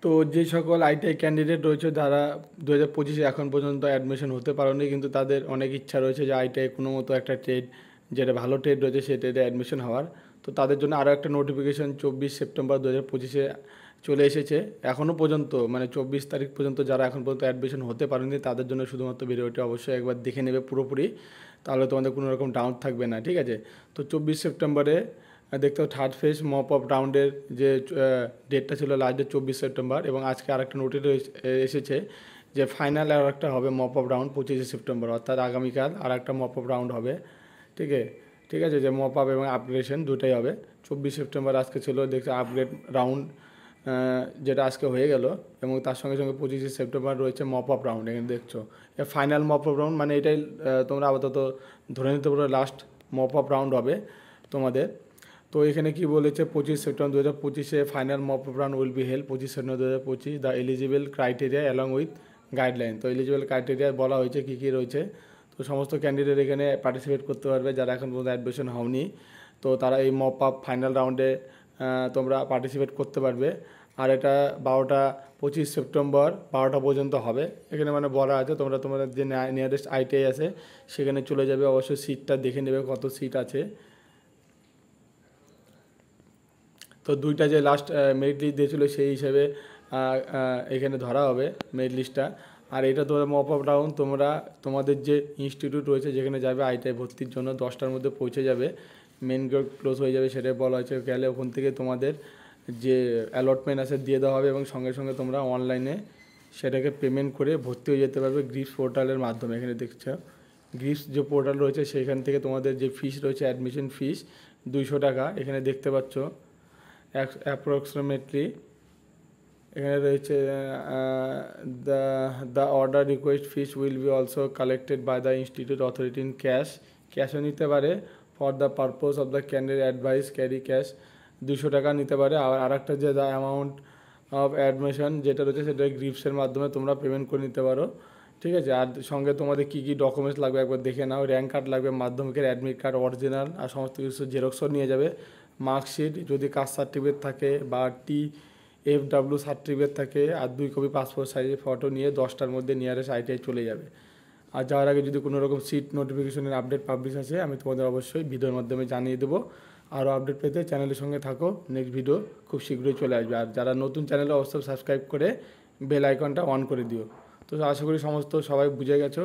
তো যে সকল আইটিআই ক্যান্ডিডেট রয়েছে যারা 2025-এ এখন পর্যন্ত অ্যাডমিশন হতে পারেনি, কিন্তু তাদের অনেক ইচ্ছা রয়েছে যে আইটিআই কোনো মতো একটা ট্রেড, যেটা ভালো ট্রেড রয়েছে সেই ট্রেডে অ্যাডমিশন হওয়ার, তো তাদের জন্য আরও একটা নোটিফিকেশন 24 সেপ্টেম্বর 2025-এ চলে এসেছে। এখনও পর্যন্ত মানে 24 তারিখ পর্যন্ত যারা এখন পর্যন্ত অ্যাডমিশন হতে পারেনি তাদের জন্য শুধুমাত্র ভিডিওটি অবশ্যই একবার দেখে নেবে পুরোপুরি, তাহলে তোমাদের কোনো রকম ডাউট থাকবে না, ঠিক আছে। তো 24 সেপ্টেম্বরে দেখতে হবে থার্ড ফেজ মপ আপ রাউন্ডের যে ডেটটা ছিল লাস্ট ডেট 24 সেপ্টেম্বর, এবং আজকে আরেকটা নোটিশ এসেছে যে ফাইনাল আর একটা হবে মপ আপ রাউন্ড 25 সেপ্টেম্বর, অর্থাৎ আগামীকাল আর একটা মপ আপ রাউন্ড হবে, ঠিক আছে। ঠিক আছে, যে মপ আপ এবং আপগ্রেডেশন দুটাই হবে। 24 সেপ্টেম্বর আজকে ছিল দেখছি আপগ্রেড রাউন্ড, যেটা আজকে হয়ে গেল, এবং তার সঙ্গে সঙ্গে 25 সেপ্টেম্বর রয়েছে মপ আপ রাউন্ড। এখানে দেখছো ফাইনাল মপ আপ রাউন্ড, মানে এটাই তোমরা আপাতত ধরে নিতে পারো লাস্ট মপ আপ রাউন্ড হবে তোমাদের। তো এখানে কি বলেছে, 25 সেপ্টেম্বর 2025-এ final mop up round will be held 25 September 2025, the eligible criteria along with guideline. তো এলিজিবল ক্রাইটেরিয়া বলা হয়েছে কী কী রয়েছে। তো সমস্ত ক্যান্ডিডেট এখানে পার্টিসিপেট করতে পারবে যারা এখন পর্যন্ত অ্যাডমিশন হওনি, তো তারা এই মপ আপ ফাইনাল রাউন্ডে তোমরা পার্টিসিপেট করতে পারবে। আর এটা 25 সেপ্টেম্বর 12টা পর্যন্ত হবে। এখানে মানে বলা আছে তোমরা তোমাদের যে নিয়ারেস্ট আইটিআই আছে সেখানে চলে যাবে, অবশ্যই সিটটা দেখে নেবে কত সিট আছে। তো দুইটা যে লাস্ট মেরিট লিস্ট দিয়েছিলো সেই হিসেবে এখানে ধরা হবে মেরিট লিস্টটা। আর এটা তোমাদের মপ আপ রাউন্ড, তোমরা তোমাদের যে ইনস্টিটিউট রয়েছে যেখানে যাবে আইটিআই ভর্তির জন্য 10টার মধ্যে পৌঁছে যাবে, মেন গেট ক্লোজ হয়ে যাবে সেটাই বলা হয়েছে। গেলে ওখান থেকে তোমাদের যে অ্যালটমেন্ট আছে দিয়ে দেওয়া হবে, এবং সঙ্গে সঙ্গে তোমরা অনলাইনে সেটাকে পেমেন্ট করে ভর্তি হয়ে যেতে পারবে গ্রিপস পোর্টালের মাধ্যমে। এখানে দেখছো গ্রিপস যে পোর্টাল রয়েছে সেখান থেকে তোমাদের যে ফিস রয়েছে অ্যাডমিশন ফিস 200 টাকা, এখানে দেখতে পাচ্ছ অ্যাপ্রক্সিমেটলি। এখানে রয়েছে the order request fees will be also collected by the institute authority in ক্যাশও নিতে পারে। For the purpose of the candidate advice carry cash 200 টাকা নিতে পারে। আর একটা যে দ্য অ্যামাউন্ট অফ অ্যাডমিশন যেটা রয়েছে সেটা গ্রিপসের মাধ্যমে তোমরা পেমেন্ট করে নিতে পারো, ঠিক আছে। আর সঙ্গে তোমাদের কী কী ডকুমেন্টস লাগবে একবার দেখে নাও। র্যাঙ্ক কার্ড লাগবে, মাধ্যমিকের অ্যাডমিট কার্ড অরিজিনাল আর সমস্ত কিছু জেরক্সও নিয়ে যাবে, মার্কশিট যদি কাস্ট সার্টিফিকেট থাকে বা TFW সার্টিফিকেট থাকে, আর 2 কপি পাসপোর্ট সাইজের ফটো নিয়ে 10টার মধ্যে নিয়ারেস্ট আইটিআই চলে যাবে। আর যাওয়ার আগে যদি কোনো রকম সিট নোটিফিকেশনের আপডেট পাবলিশ আছে আমি তোমাদের অবশ্যই ভিডিওর মাধ্যমে জানিয়ে দেবো। আরও আপডেট পেতে চ্যানেলের সঙ্গে থাকো, নেক্সট ভিডিও খুব শীঘ্রই চলে আসবে। আর যারা নতুন চ্যানেলে অবশ্যই সাবস্ক্রাইব করে বেল আইকনটা অন করে দিও। তো আশা করি সবাই বুঝে গেছো